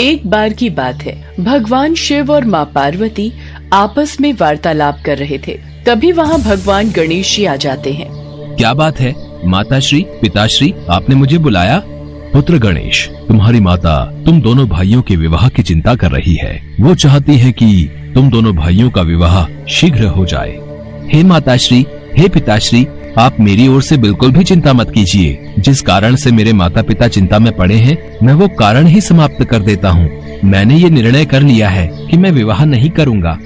एक बार की बात है, भगवान शिव और माँ पार्वती आपस में वार्तालाप कर रहे थे। तभी वहाँ भगवान गणेश जी आ जाते हैं। क्या बात है माताश्री, पिताश्री, आपने मुझे बुलाया? पुत्र गणेश, तुम्हारी माता तुम दोनों भाइयों के विवाह की चिंता कर रही है। वो चाहती है कि तुम दोनों भाइयों का विवाह शीघ्र हो जाए। हे माताश्री, हे पिताश्री, आप मेरी ओर से बिल्कुल भी चिंता मत कीजिए। जिस कारण से मेरे माता पिता चिंता में पड़े हैं, मैं वो कारण ही समाप्त कर देता हूँ। मैंने ये निर्णय कर लिया है कि मैं विवाह नहीं करूँगा।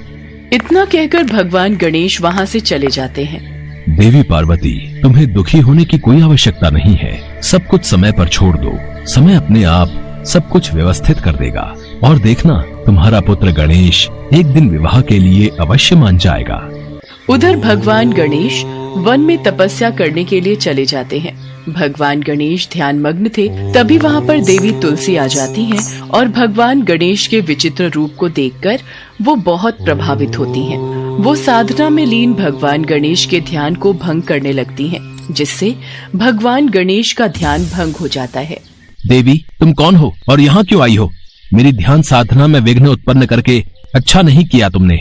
इतना कहकर भगवान गणेश वहाँ से चले जाते हैं। देवी पार्वती, तुम्हें दुखी होने की कोई आवश्यकता नहीं है। सब कुछ समय पर छोड़ दो। समय अपने आप सब कुछ व्यवस्थित कर देगा और देखना, तुम्हारा पुत्र गणेश एक दिन विवाह के लिए अवश्य मान जाएगा। उधर भगवान गणेश वन में तपस्या करने के लिए चले जाते हैं। भगवान गणेश ध्यान मग्न थे। तभी वहाँ पर देवी तुलसी आ जाती हैं और भगवान गणेश के विचित्र रूप को देखकर वो बहुत प्रभावित होती हैं। वो साधना में लीन भगवान गणेश के ध्यान को भंग करने लगती हैं, जिससे भगवान गणेश का ध्यान भंग हो जाता है। देवी, तुम कौन हो और यहाँ क्यों आई हो? मेरी ध्यान साधना में विघ्न उत्पन्न करके अच्छा नहीं किया तुमने।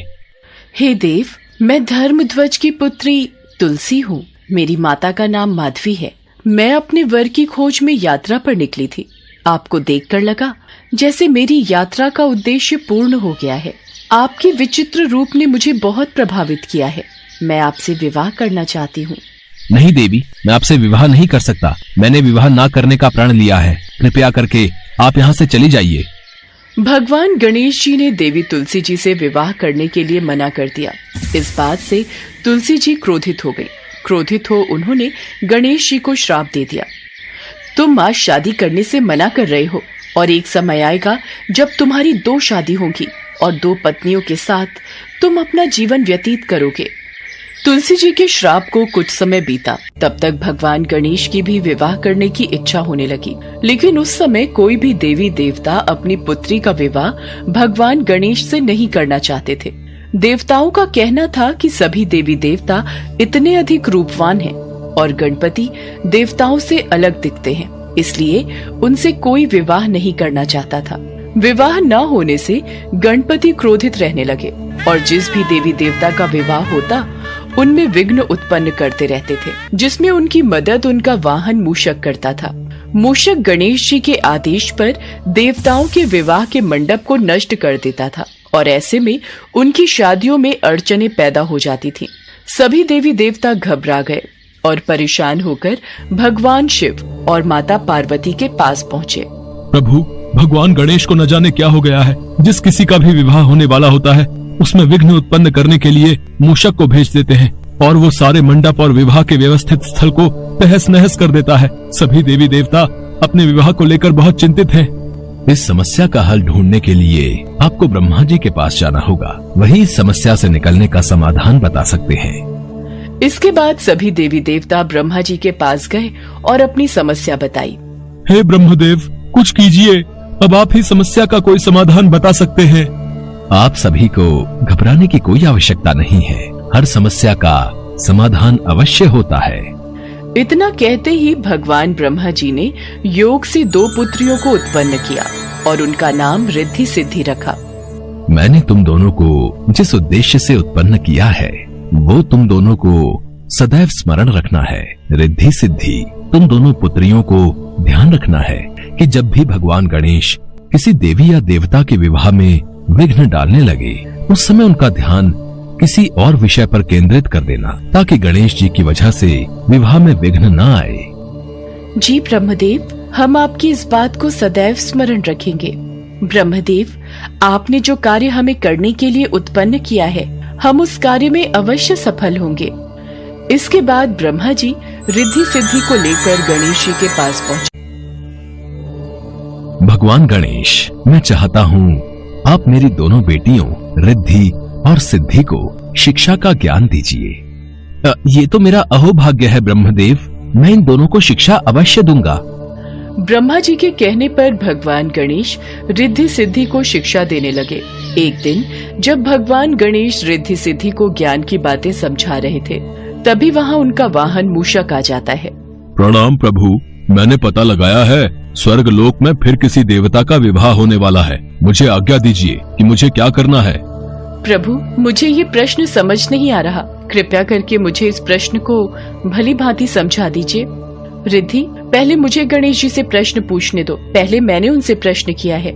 हे देव, मैं धर्मध्वज की पुत्री तुलसी हूँ। मेरी माता का नाम माधवी है। मैं अपने वर की खोज में यात्रा पर निकली थी। आपको देखकर लगा जैसे मेरी यात्रा का उद्देश्य पूर्ण हो गया है। आपके विचित्र रूप ने मुझे बहुत प्रभावित किया है। मैं आपसे विवाह करना चाहती हूँ। नहीं देवी, मैं आपसे विवाह नहीं कर सकता। मैंने विवाह ना करने का प्रण लिया है। कृपया करके आप यहाँ से चली जाइए। भगवान गणेश जी ने देवी तुलसी जी से विवाह करने के लिए मना कर दिया। इस बात से तुलसी जी क्रोधित हो गई। क्रोधित हो उन्होंने गणेश जी को श्राप दे दिया। तुम आज शादी करने से मना कर रहे हो और एक समय आएगा जब तुम्हारी 2 शादी होगी और 2 पत्नियों के साथ तुम अपना जीवन व्यतीत करोगे। तुलसी जी के श्राप को कुछ समय बीता। तब तक भगवान गणेश की भी विवाह करने की इच्छा होने लगी, लेकिन उस समय कोई भी देवी देवता अपनी पुत्री का विवाह भगवान गणेश से नहीं करना चाहते थे। देवताओं का कहना था कि सभी देवी देवता इतने अधिक रूपवान हैं और गणपति देवताओं से अलग दिखते हैं, इसलिए उनसे कोई विवाह नहीं करना चाहता था। विवाह न होने से गणपति क्रोधित रहने लगे और जिस भी देवी देवता का विवाह होता उनमें विघ्न उत्पन्न करते रहते थे, जिसमें उनकी मदद उनका वाहन मूषक करता था। मूषक गणेश जी के आदेश पर देवताओं के विवाह के मंडप को नष्ट कर देता था और ऐसे में उनकी शादियों में अड़चनें पैदा हो जाती थीं। सभी देवी देवता घबरा गए और परेशान होकर भगवान शिव और माता पार्वती के पास पहुँचे। प्रभु, भगवान गणेश को न जाने क्या हो गया है। जिस किसी का भी विवाह होने वाला होता है उसमें विघ्न उत्पन्न करने के लिए मूषक को भेज देते हैं और वो सारे मंडप और विवाह के व्यवस्थित स्थल को तहस नहस कर देता है। सभी देवी देवता अपने विवाह को लेकर बहुत चिंतित हैं। इस समस्या का हल ढूंढने के लिए आपको ब्रह्मा जी के पास जाना होगा। वही इस समस्या से निकलने का समाधान बता सकते हैं। इसके बाद सभी देवी देवता ब्रह्मा जी के पास गए और अपनी समस्या बताई। हे ब्रह्मदेव, कुछ कीजिए। अब आप ही समस्या का कोई समाधान बता सकते हैं। आप सभी को घबराने की कोई आवश्यकता नहीं है। हर समस्या का समाधान अवश्य होता है। इतना कहते ही भगवान ब्रह्मा जी ने योग से 2 पुत्रियों को उत्पन्न किया और उनका नाम रिद्धि सिद्धि रखा। मैंने तुम दोनों को जिस उद्देश्य से उत्पन्न किया है वो तुम दोनों को सदैव स्मरण रखना है। रिद्धि सिद्धि, तुम दोनों पुत्रियों को ध्यान रखना है कि जब भी भगवान गणेश किसी देवी या देवता के विवाह में विघ्न डालने लगे उस समय उनका ध्यान किसी और विषय पर केंद्रित कर देना, ताकि गणेश जी की वजह से विवाह में विघ्न न आए। जी ब्रह्मदेव, हम आपकी इस बात को सदैव स्मरण रखेंगे। ब्रह्मदेव, आपने जो कार्य हमें करने के लिए उत्पन्न किया है, हम उस कार्य में अवश्य सफल होंगे। इसके बाद ब्रह्मा जी रिद्धि सिद्धि को लेकर गणेश जी के पास पहुँचे। भगवान गणेश, मैं चाहता हूँ आप मेरी दोनों बेटियों रिद्धि और सिद्धि को शिक्षा का ज्ञान दीजिए। ये तो मेरा अहोभाग्य है ब्रह्मदेव, मैं इन दोनों को शिक्षा अवश्य दूंगा। ब्रह्मा जी के कहने पर भगवान गणेश रिद्धि सिद्धि को शिक्षा देने लगे। एक दिन जब भगवान गणेश रिद्धि सिद्धि को ज्ञान की बातें समझा रहे थे, तभी वहाँ उनका वाहन मूषक आ जाता है। प्रणाम प्रभु, मैंने पता लगाया है स्वर्ग लोक में फिर किसी देवता का विवाह होने वाला है। मुझे आज्ञा दीजिए कि मुझे क्या करना है। प्रभु, मुझे ये प्रश्न समझ नहीं आ रहा। कृपया करके मुझे इस प्रश्न को भली भांति समझा दीजिए। रिद्धि, पहले मुझे गणेश जी से प्रश्न पूछने दो। पहले मैंने उनसे प्रश्न किया है।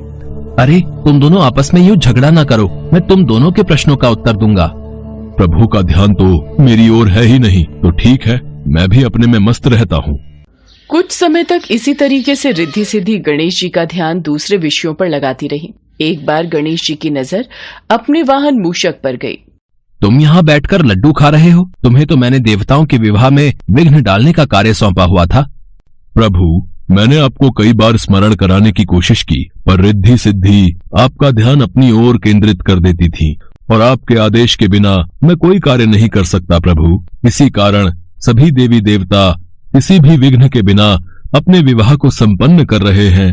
अरे तुम दोनों आपस में यूँ झगड़ा ना करो, मैं तुम दोनों के प्रश्नों का उत्तर दूंगा। प्रभु का ध्यान तो मेरी ओर है ही नहीं, तो ठीक है, मैं भी अपने में मस्त रहता हूँ। कुछ समय तक इसी तरीके से रिद्धि सिद्धि गणेश जी का ध्यान दूसरे विषयों पर लगाती रही। एक बार गणेश जी की नजर अपने वाहन मूषक पर गई। तुम यहाँ बैठकर लड्डू खा रहे हो? तुम्हें तो मैंने देवताओं के विवाह में विघ्न डालने का कार्य सौंपा हुआ था। प्रभु, मैंने आपको कई बार स्मरण कराने की कोशिश की, पर रिद्धि सिद्धि आपका ध्यान अपनी ओर केंद्रित कर देती थी और आपके आदेश के बिना मैं कोई कार्य नहीं कर सकता प्रभु। इसी कारण सभी देवी देवता किसी भी विघ्न के बिना अपने विवाह को संपन्न कर रहे हैं।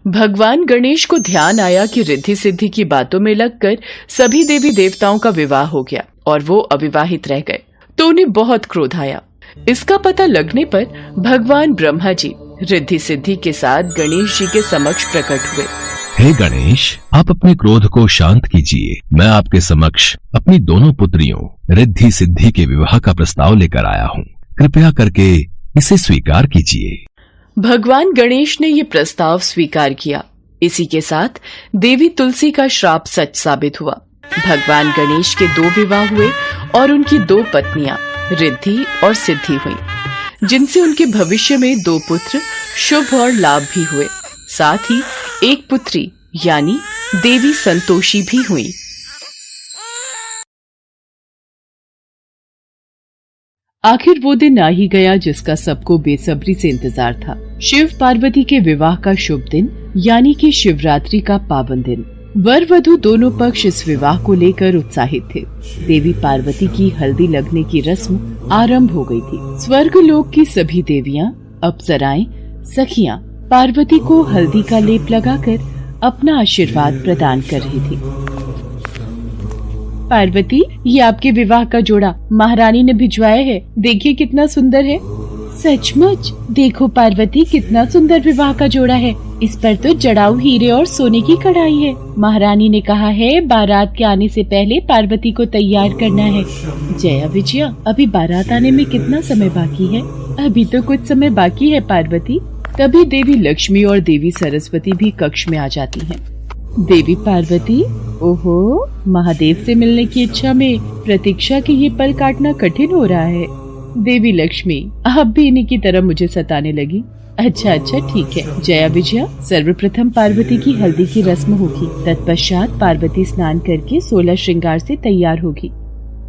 भगवान गणेश को ध्यान आया कि रिद्धि सिद्धि की बातों में लगकर सभी देवी देवताओं का विवाह हो गया और वो अविवाहित रह गए, तो उन्हें बहुत क्रोध आया। इसका पता लगने पर भगवान ब्रह्मा जी रिद्धि सिद्धि के साथ गणेश जी के समक्ष प्रकट हुए। हे गणेश, आप अपने क्रोध को शांत कीजिए। मैं आपके समक्ष अपनी दोनों पुत्रियों रिद्धि सिद्धि के विवाह का प्रस्ताव लेकर आया हूँ। कृपया करके इसे स्वीकार कीजिए। भगवान गणेश ने ये प्रस्ताव स्वीकार किया। इसी के साथ देवी तुलसी का श्राप सच साबित हुआ। भगवान गणेश के 2 विवाह हुए और उनकी 2 पत्नियां रिद्धि और सिद्धि हुईं, जिनसे उनके भविष्य में 2 पुत्र शुभ और लाभ भी हुए। साथ ही एक पुत्री यानी देवी संतोषी भी हुई। आखिर वो दिन आ ही गया जिसका सबको बेसब्री से इंतजार था। शिव पार्वती के विवाह का शुभ दिन यानी कि शिवरात्रि का पावन दिन। वर वधू दोनों पक्ष इस विवाह को लेकर उत्साहित थे। देवी पार्वती की हल्दी लगने की रस्म आरंभ हो गई थी। स्वर्ग लोक की सभी देवियां, अप्सराएं, सखियां पार्वती को हल्दी का लेप लगाकर अपना आशीर्वाद प्रदान कर रही थी। पार्वती, ये आपके विवाह का जोड़ा महारानी ने भिजवाया है। देखिए कितना सुंदर है। सचमुच? देखो पार्वती, कितना सुंदर विवाह का जोड़ा है। इस पर तो जड़ाऊ हीरे और सोने की कढ़ाई है। महारानी ने कहा है बारात के आने से पहले पार्वती को तैयार करना है। जया विजया, अभी बारात आने में कितना समय बाकी है? अभी तो कुछ समय बाकी है पार्वती। तभी देवी लक्ष्मी और देवी सरस्वती भी कक्ष में आ जाती हैं। देवी पार्वती, ओहो, महादेव से मिलने की इच्छा में प्रतीक्षा के ये पल काटना कठिन हो रहा है। देवी लक्ष्मी, आप भी इन्हीं की तरह मुझे सताने लगी। अच्छा ठीक है। जया विजया, सर्वप्रथम पार्वती की हल्दी की रस्म होगी। तत्पश्चात पार्वती स्नान करके 16 श्रृंगार से तैयार होगी।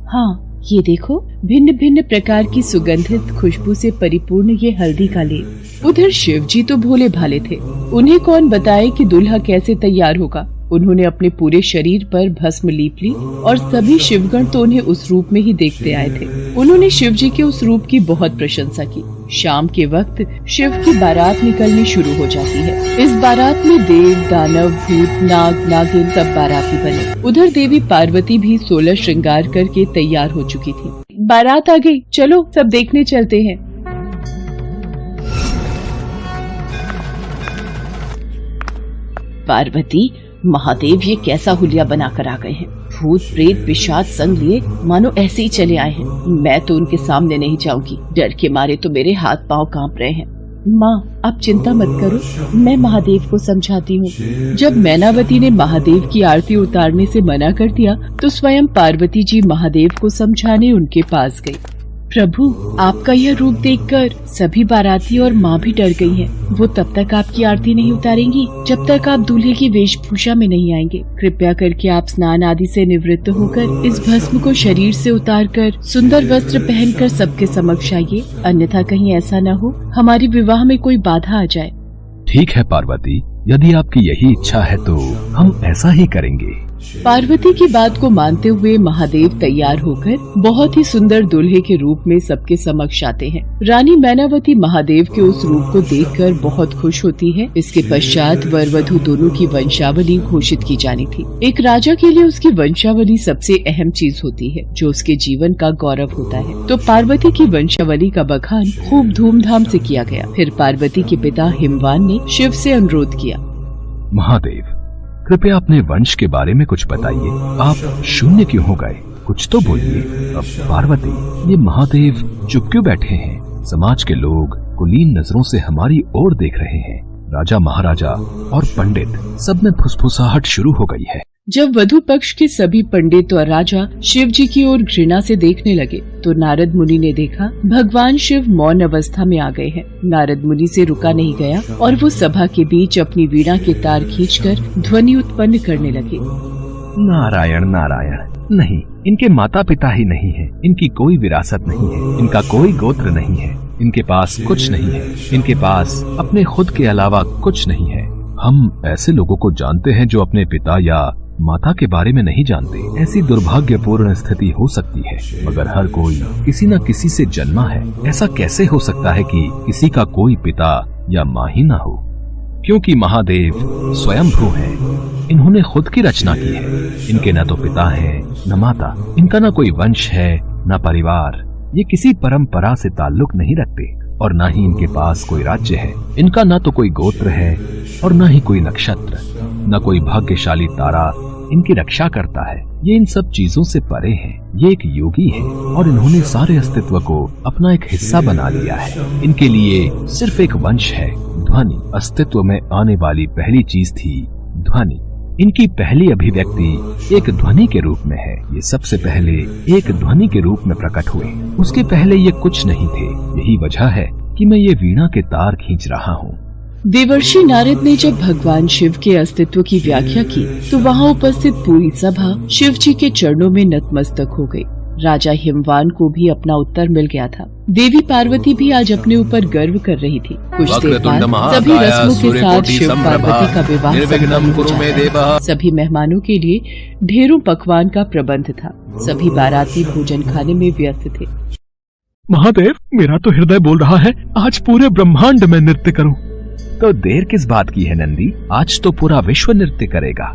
हाँ, ये देखो, भिन्न भिन्न प्रकार की सुगंधित खुशबू से परिपूर्ण ये हल्दी का लेप। उधर शिव जी तो भोले भाले थे। उन्हें कौन बताए कि दूल्हा कैसे तैयार होगा। उन्होंने अपने पूरे शरीर पर भस्म लीप ली और सभी शिवगण तो उन्हें उस रूप में ही देखते आए थे। उन्होंने शिव जी के उस रूप की बहुत प्रशंसा की। शाम के वक्त शिव की बारात निकलनी शुरू हो जाती है। इस बारात में देव, दानव, भूत, नाग, नागिन सब बाराती बने। उधर देवी पार्वती भी 16 श्रृंगार करके तैयार हो चुकी थी। बारात आ गई, चलो सब देखने चलते हैं। पार्वती, महादेव ये कैसा हुलिया बनाकर आ गए हैं। भूत प्रेत पिशाच संग लिए मानो ऐसे ही चले आए हैं। मैं तो उनके सामने नहीं जाऊंगी। डर के मारे तो मेरे हाथ पांव कांप रहे हैं। माँ, आप चिंता मत करो, मैं महादेव को समझाती हूँ। जब मैनावती ने महादेव की आरती उतारने से मना कर दिया तो स्वयं पार्वती जी महादेव को समझाने उनके पास गई। प्रभु, आपका यह रूप देखकर सभी बाराती और माँ भी डर गई हैं। वो तब तक आपकी आरती नहीं उतारेंगी जब तक आप दूल्हे की वेशभूषा में नहीं आएंगे। कृपया करके आप स्नान आदि से निवृत्त होकर इस भस्म को शरीर से उतारकर सुंदर वस्त्र पहनकर सबके समक्ष आइए, अन्यथा कहीं ऐसा न हो हमारी विवाह में कोई बाधा आ जाए। ठीक है पार्वती, यदि आपकी यही इच्छा है तो हम ऐसा ही करेंगे। पार्वती की बात को मानते हुए महादेव तैयार होकर बहुत ही सुंदर दूल्हे के रूप में सबके समक्ष आते हैं। रानी मैनावती महादेव के उस रूप को देखकर बहुत खुश होती है। इसके पश्चात वर वधू दोनों की वंशावली घोषित की जानी थी। एक राजा के लिए उसकी वंशावली सबसे अहम चीज होती है, जो उसके जीवन का गौरव होता है। तो पार्वती की वंशावली का बखान खूब धूमधाम से किया गया। फिर पार्वती के पिता हिमवान ने शिव से अनुरोध किया, महादेव, कृपया अपने वंश के बारे में कुछ बताइए। आप शून्य क्यों हो गए? कुछ तो बोलिए। अब पार्वती, ये महादेव चुप क्यों बैठे हैं? समाज के लोग कुलीन नजरों से हमारी ओर देख रहे हैं। राजा महाराजा और पंडित सब में फुसफुसाहट शुरू हो गई है। जब वधु पक्ष के सभी पंडित और राजा शिव जी की ओर घृणा से देखने लगे तो नारद मुनि ने देखा भगवान शिव मौन अवस्था में आ गए हैं। नारद मुनि से रुका नहीं गया और वो सभा के बीच अपनी वीणा के तार खींचकर ध्वनि उत्पन्न करने लगे। नारायण नारायण, नहीं, इनके माता पिता ही नहीं है, इनकी कोई विरासत नहीं है, इनका कोई गोत्र नहीं है, इनके पास कुछ नहीं है, इनके पास अपने खुद के अलावा कुछ नहीं है। हम ऐसे लोगों को जानते हैं जो अपने पिता या माता के बारे में नहीं जानते। ऐसी दुर्भाग्यपूर्ण स्थिति हो सकती है, मगर हर कोई किसी न किसी से जन्मा है। ऐसा कैसे हो सकता है कि किसी का कोई पिता या माँ ही न हो? क्योंकि महादेव स्वयंभू हैं। इन्होंने खुद की रचना की है। इनके न तो पिता है न माता, इनका न कोई वंश है न परिवार। ये किसी परंपरा से ताल्लुक नहीं रखते और न ही इनके पास कोई राज्य है। इनका न तो कोई गोत्र है और न ही कोई नक्षत्र, न कोई भाग्यशाली तारा इनकी रक्षा करता है। ये इन सब चीजों से परे हैं। ये एक योगी है और इन्होंने सारे अस्तित्व को अपना एक हिस्सा बना लिया है। इनके लिए सिर्फ एक वंश है, ध्वनि। अस्तित्व में आने वाली पहली चीज थी ध्वनि। इनकी पहली अभिव्यक्ति एक ध्वनि के रूप में है। ये सबसे पहले एक ध्वनि के रूप में प्रकट हुए। उसके पहले ये कुछ नहीं थे। यही वजह है कि मैं ये वीणा के तार खींच रहा हूँ। देवर्षि नारद ने जब भगवान शिव के अस्तित्व की व्याख्या की तो वहाँ उपस्थित पूरी सभा शिव जी के चरणों में नतमस्तक हो गई। राजा हिमवान को भी अपना उत्तर मिल गया था। देवी पार्वती भी आज अपने ऊपर गर्व कर रही थी। कुछ देर बाद सभी रस्मों के साथ शिव पार्वती का विवाह संपन्न हो जाता। सभी मेहमानों के लिए ढेरों पकवान का प्रबंध था। सभी बाराती भोजन खाने में व्यस्त थे। महादेव, मेरा तो हृदय बोल रहा है आज पूरे ब्रह्मांड में नृत्य करूं। तो देर किस बात की है नंदी? आज तो पूरा विश्व नृत्य करेगा।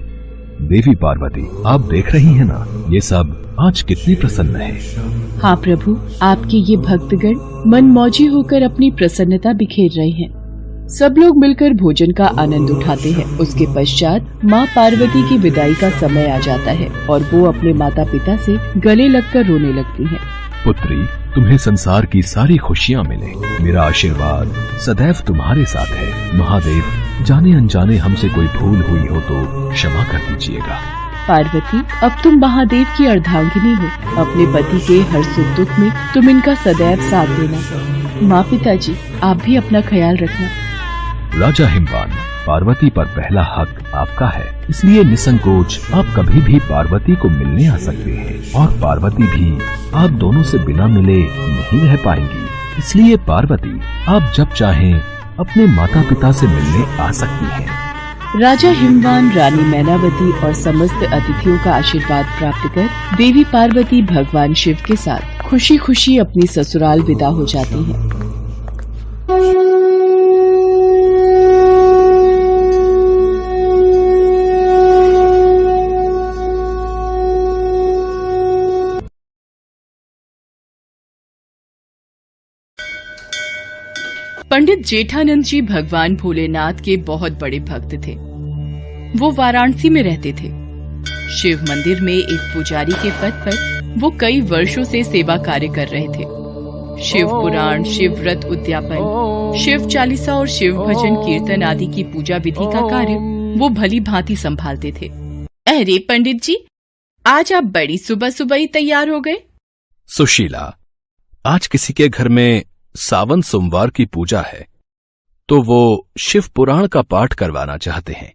देवी पार्वती, आप देख रही हैं ना, ये सब आज कितने प्रसन्न हैं। हाँ प्रभु, आपके ये भक्तगण मनमौजी होकर अपनी प्रसन्नता बिखेर रहे हैं। सब लोग मिलकर भोजन का आनंद उठाते हैं। उसके पश्चात माँ पार्वती की विदाई का समय आ जाता है और वो अपने माता पिता से गले लगकर रोने लगती हैं। पुत्री, तुम्हें संसार की सारी खुशियाँ मिले। मेरा आशीर्वाद सदैव तुम्हारे साथ है। महादेव, जाने अनजाने हमसे कोई भूल हुई हो तो क्षमा कर दीजिएगा। पार्वती, अब तुम महादेव की अर्धांगिनी हो। अपने पति के हर सुख दुख में तुम इनका सदैव साथ देना। माँ पिताजी, आप भी अपना ख्याल रखना। राजा हिमवान, पार्वती पर पहला हक आपका है, इसलिए निसंकोच आप कभी भी पार्वती को मिलने आ सकते हैं और पार्वती भी आप दोनों से बिना मिले नहीं रह पाएंगी। इसलिए पार्वती, आप जब चाहें अपने माता पिता से मिलने आ सकती हैं। राजा हिमवान, रानी मैनावती और समस्त अतिथियों का आशीर्वाद प्राप्त कर देवी पार्वती भगवान शिव के साथ खुशी खुशी अपनी ससुराल विदा हो जाती हैं। पंडित जेठानंद जी भगवान भोलेनाथ के बहुत बड़े भक्त थे। वो वाराणसी में रहते थे। शिव मंदिर में एक पुजारी के पद पर वो कई वर्षों से सेवा कार्य कर रहे थे। शिव पुराण, शिव व्रत उद्यापन, शिव चालीसा और शिव भजन कीर्तन आदि की पूजा विधि का कार्य वो भली भांति संभालते थे। अरे पंडित जी, आज आप बड़ी सुबह सुबह ही तैयार हो गए। सुशीला, आज किसी के घर में सावन सोमवार की पूजा है तो वो शिव पुराण का पाठ करवाना चाहते हैं,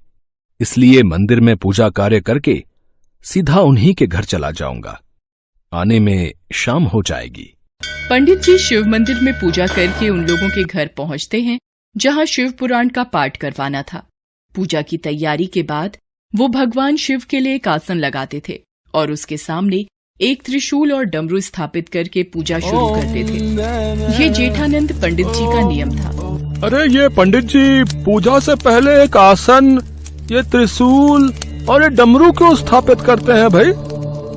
इसलिए मंदिर में पूजा कार्य करके सीधा उन्हीं के घर चला जाऊंगा। आने में शाम हो जाएगी। पंडित जी शिव मंदिर में पूजा करके उन लोगों के घर पहुंचते हैं जहां शिव पुराण का पाठ करवाना था। पूजा की तैयारी के बाद वो भगवान शिव के लिए एक आसन लगाते थे और उसके सामने एक त्रिशूल और डमरू स्थापित करके पूजा शुरू करते थे। ये जेठानंद पंडित जी का नियम था। अरे ये पंडित जी, पूजा से पहले एक आसन, ये त्रिशूल और ये डमरू क्यों स्थापित करते हैं भाई?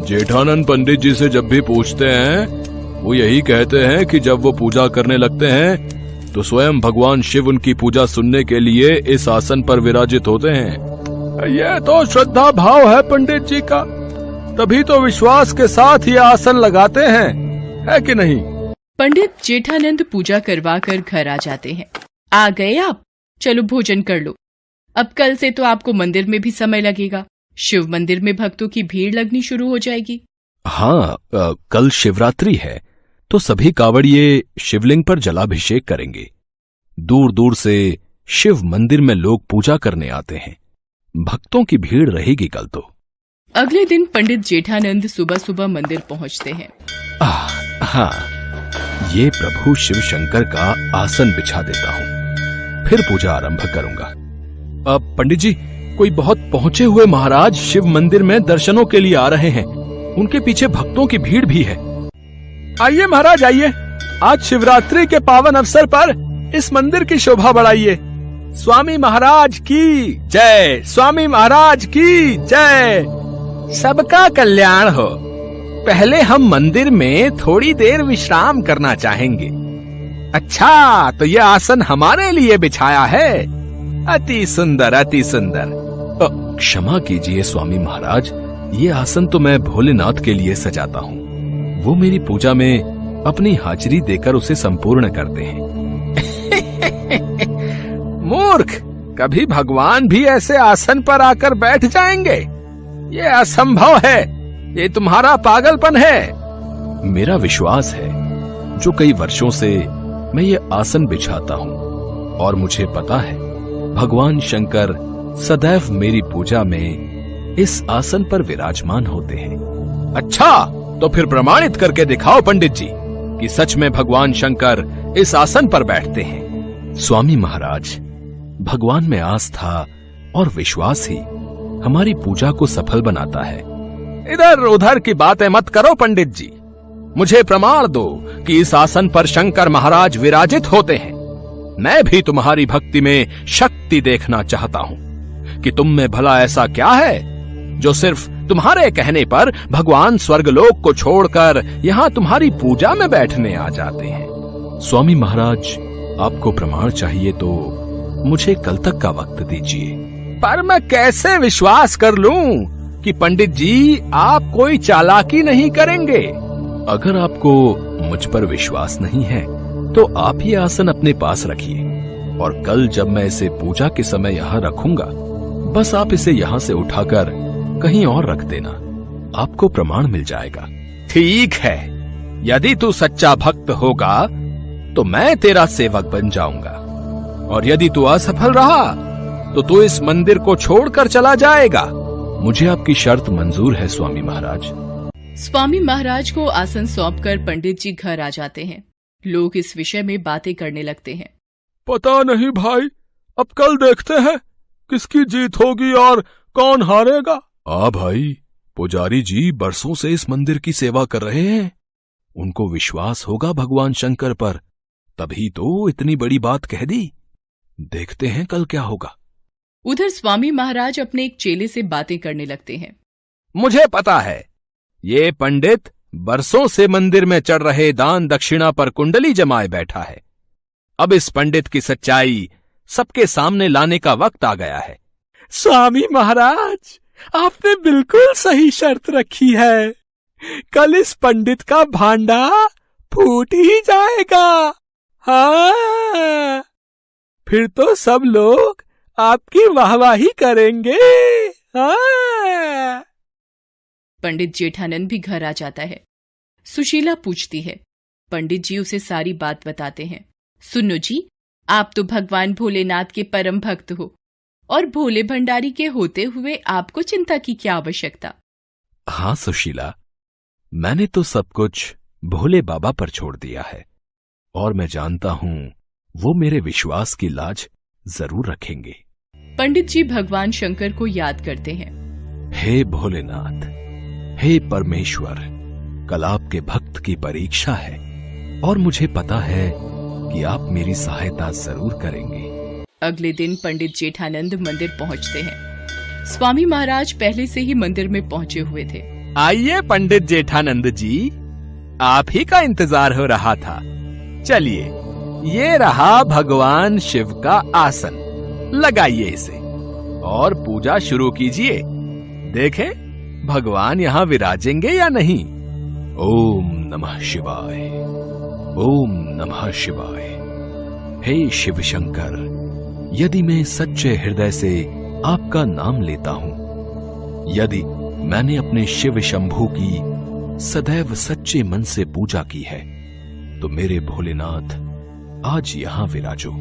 जेठानंद पंडित जी से जब भी पूछते हैं वो यही कहते हैं कि जब वो पूजा करने लगते हैं तो स्वयं भगवान शिव उनकी पूजा सुनने के लिए इस आसन पर विराजित होते हैं। ये तो श्रद्धा भाव है पंडित जी का, तभी तो विश्वास के साथ ये आसन लगाते हैं, है कि नहीं? पंडित जेठानंद पूजा करवा कर घर आ जाते हैं। आ गए आप, चलो भोजन कर लो। अब कल से तो आपको मंदिर में भी समय लगेगा। शिव मंदिर में भक्तों की भीड़ लगनी शुरू हो जाएगी। हाँ, कल शिवरात्रि है तो सभी कावड़िए शिवलिंग पर जलाभिषेक करेंगे। दूर दूर से शिव मंदिर में लोग पूजा करने आते हैं। भक्तों की भीड़ रहेगी कल तो। अगले दिन पंडित जेठानंद सुबह सुबह मंदिर पहुंचते हैं। हाँ, ये प्रभु शिव शंकर का आसन बिछा देता हूँ, फिर पूजा आरंभ करूंगा। अब पंडित जी, कोई बहुत पहुंचे हुए महाराज शिव मंदिर में दर्शनों के लिए आ रहे हैं। उनके पीछे भक्तों की भीड़ भी है। आइए महाराज आइए, आज शिवरात्रि के पावन अवसर पर इस मंदिर की शोभा बढ़ाइए। स्वामी महाराज की जय, स्वामी महाराज की जय। सबका कल्याण हो। पहले हम मंदिर में थोड़ी देर विश्राम करना चाहेंगे। अच्छा, तो ये आसन हमारे लिए बिछाया है। अति सुंदर, अति सुंदर। क्षमा कीजिए स्वामी महाराज, ये आसन तो मैं भोलेनाथ के लिए सजाता हूँ। वो मेरी पूजा में अपनी हाजिरी देकर उसे संपूर्ण करते हैं। मूर्ख, कभी भगवान भी ऐसे आसन पर आकर बैठ जाएंगे? ये असंभव है, ये तुम्हारा पागलपन है। मेरा विश्वास है, जो कई वर्षों से मैं ये आसन बिछाता हूँ और मुझे पता है भगवान शंकर सदैव मेरी पूजा में इस आसन पर विराजमान होते हैं। अच्छा, तो फिर प्रमाणित करके दिखाओ पंडित जी कि सच में भगवान शंकर इस आसन पर बैठते हैं। स्वामी महाराज, भगवान में आस्था और विश्वास ही हमारी पूजा को सफल बनाता है। इधर उधर की बातें मत करो पंडित जी, मुझे प्रमाण दो कि इस आसन पर शंकर महाराज विराजित होते हैं। मैं भी तुम्हारी भक्ति में शक्ति देखना चाहता हूँ कि तुम में भला ऐसा क्या है जो सिर्फ तुम्हारे कहने पर भगवान स्वर्गलोक को छोड़कर यहाँ तुम्हारी पूजा में बैठने आ जाते हैं। स्वामी महाराज, आपको प्रमाण चाहिए तो मुझे कल तक का वक्त दीजिए। पर मैं कैसे विश्वास कर लूं कि पंडित जी आप कोई चालाकी नहीं करेंगे? अगर आपको मुझ पर विश्वास नहीं है तो आप ये आसन अपने पास रखिए और कल जब मैं इसे पूजा के समय यहाँ रखूंगा, बस आप इसे यहाँ से उठाकर कहीं और रख देना, आपको प्रमाण मिल जाएगा। ठीक है, यदि तू सच्चा भक्त होगा तो मैं तेरा सेवक बन जाऊंगा, और यदि तू असफल रहा तो तू इस मंदिर को छोड़कर चला जाएगा। मुझे आपकी शर्त मंजूर है स्वामी महाराज। स्वामी महाराज को आसन सौंपकर पंडित जी घर आ जाते हैं। लोग इस विषय में बातें करने लगते हैं। पता नहीं भाई, अब कल देखते हैं किसकी जीत होगी और कौन हारेगा। भाई, पुजारी जी बरसों से इस मंदिर की सेवा कर रहे हैं, उनको विश्वास होगा भगवान शंकर पर, तभी तो इतनी बड़ी बात कह दी। देखते हैं कल क्या होगा। उधर स्वामी महाराज अपने एक चेले से बातें करने लगते हैं। मुझे पता है, ये पंडित बरसों से मंदिर में चढ़ रहे दान दक्षिणा पर कुंडली जमाए बैठा है। अब इस पंडित की सच्चाई सबके सामने लाने का वक्त आ गया है। स्वामी महाराज, आपने बिल्कुल सही शर्त रखी है। कल इस पंडित का भांडा फूट ही जाएगा। हाँ, फिर तो सब लोग आपकी वाहवाही करेंगे। हाँ। पंडित जेठानंद भी घर आ जाता है। सुशीला पूछती है। पंडित जी उसे सारी बात बताते हैं। सुनो जी, आप तो भगवान भोलेनाथ के परम भक्त हो और भोले भंडारी के होते हुए आपको चिंता की क्या आवश्यकता। हाँ सुशीला, मैंने तो सब कुछ भोले बाबा पर छोड़ दिया है और मैं जानता हूं वो मेरे विश्वास की लाज जरूर रखेंगे। पंडित जी भगवान शंकर को याद करते हैं। हे भोलेनाथ, हे परमेश्वर, कल आपके भक्त की परीक्षा है और मुझे पता है कि आप मेरी सहायता जरूर करेंगे। अगले दिन पंडित जेठानंद मंदिर पहुंचते हैं। स्वामी महाराज पहले से ही मंदिर में पहुंचे हुए थे। आइए पंडित जेठानंद जी, आप ही का इंतजार हो रहा था। चलिए, ये रहा भगवान शिव का आसन, लगाइए इसे और पूजा शुरू कीजिए। देखें भगवान यहाँ विराजेंगे या नहीं। ओम नमः शिवाय, ओम नमः शिवाय। हे शिव शंकर, यदि मैं सच्चे हृदय से आपका नाम लेता हूँ, यदि मैंने अपने शिव शंभू की सदैव सच्चे मन से पूजा की है, तो मेरे भोलेनाथ आज यहाँ विराजो।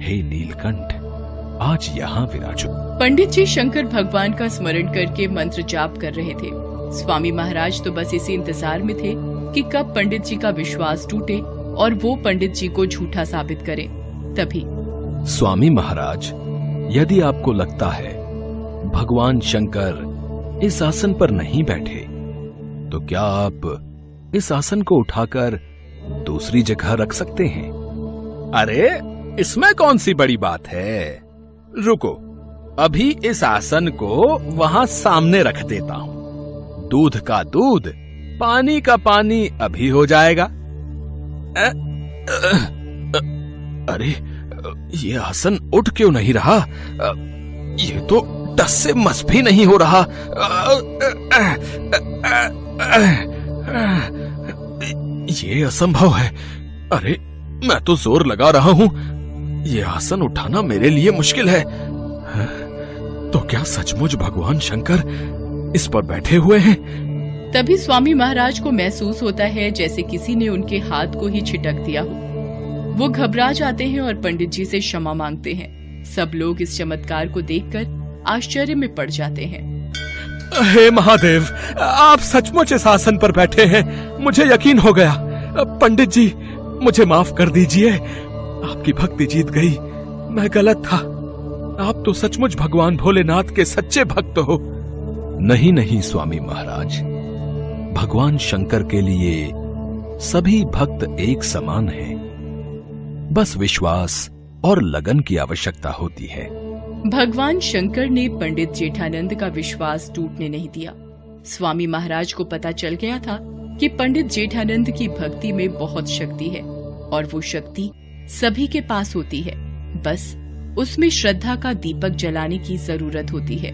हे नीलकंठ, आज यहाँ विराजो। पंडित जी शंकर भगवान का स्मरण करके मंत्र जाप कर रहे थे। स्वामी महाराज तो बस इसी इंतजार में थे कि कब पंडित जी का विश्वास टूटे और वो पंडित जी को झूठा साबित करें। तभी स्वामी महाराज, यदि आपको लगता है भगवान शंकर इस आसन पर नहीं बैठे, तो क्या आप इस आसन को उठाकर दूसरी जगह रख सकते हैं। अरे इसमें कौन सी बड़ी बात है। रुको, अभी इस आसन को वहां सामने रख देता हूँ। दूध का दूध, पानी का पानी अभी हो जाएगा। अरे ये आसन उठ क्यों नहीं रहा। ये तो टस से मस भी नहीं हो रहा। ये असंभव है। अरे मैं तो जोर लगा रहा हूं, ये आसन उठाना मेरे लिए मुश्किल है। तो क्या सचमुच भगवान शंकर इस पर बैठे हुए हैं। तभी स्वामी महाराज को महसूस होता है जैसे किसी ने उनके हाथ को ही छिटक दिया हो। वो घबरा जाते हैं और पंडित जी से क्षमा मांगते हैं। सब लोग इस चमत्कार को देखकर आश्चर्य में पड़ जाते हैं। हे महादेव, आप सचमुच इस आसन पर बैठे हैं, मुझे यकीन हो गया। पंडित जी मुझे माफ कर दीजिए, आपकी भक्ति जीत गई, मैं गलत था। आप तो सचमुच भगवान भोलेनाथ के सच्चे भक्त हो। नहीं नहीं स्वामी महाराज, भगवान शंकर के लिए सभी भक्त एक समान हैं। बस विश्वास और लगन की आवश्यकता होती है। भगवान शंकर ने पंडित जेठानंद का विश्वास टूटने नहीं दिया। स्वामी महाराज को पता चल गया था कि पंडित जेठानंद की भक्ति में बहुत शक्ति है और वो शक्ति सभी के पास होती है। बस उसमें श्रद्धा का दीपक जलाने की जरूरत होती है।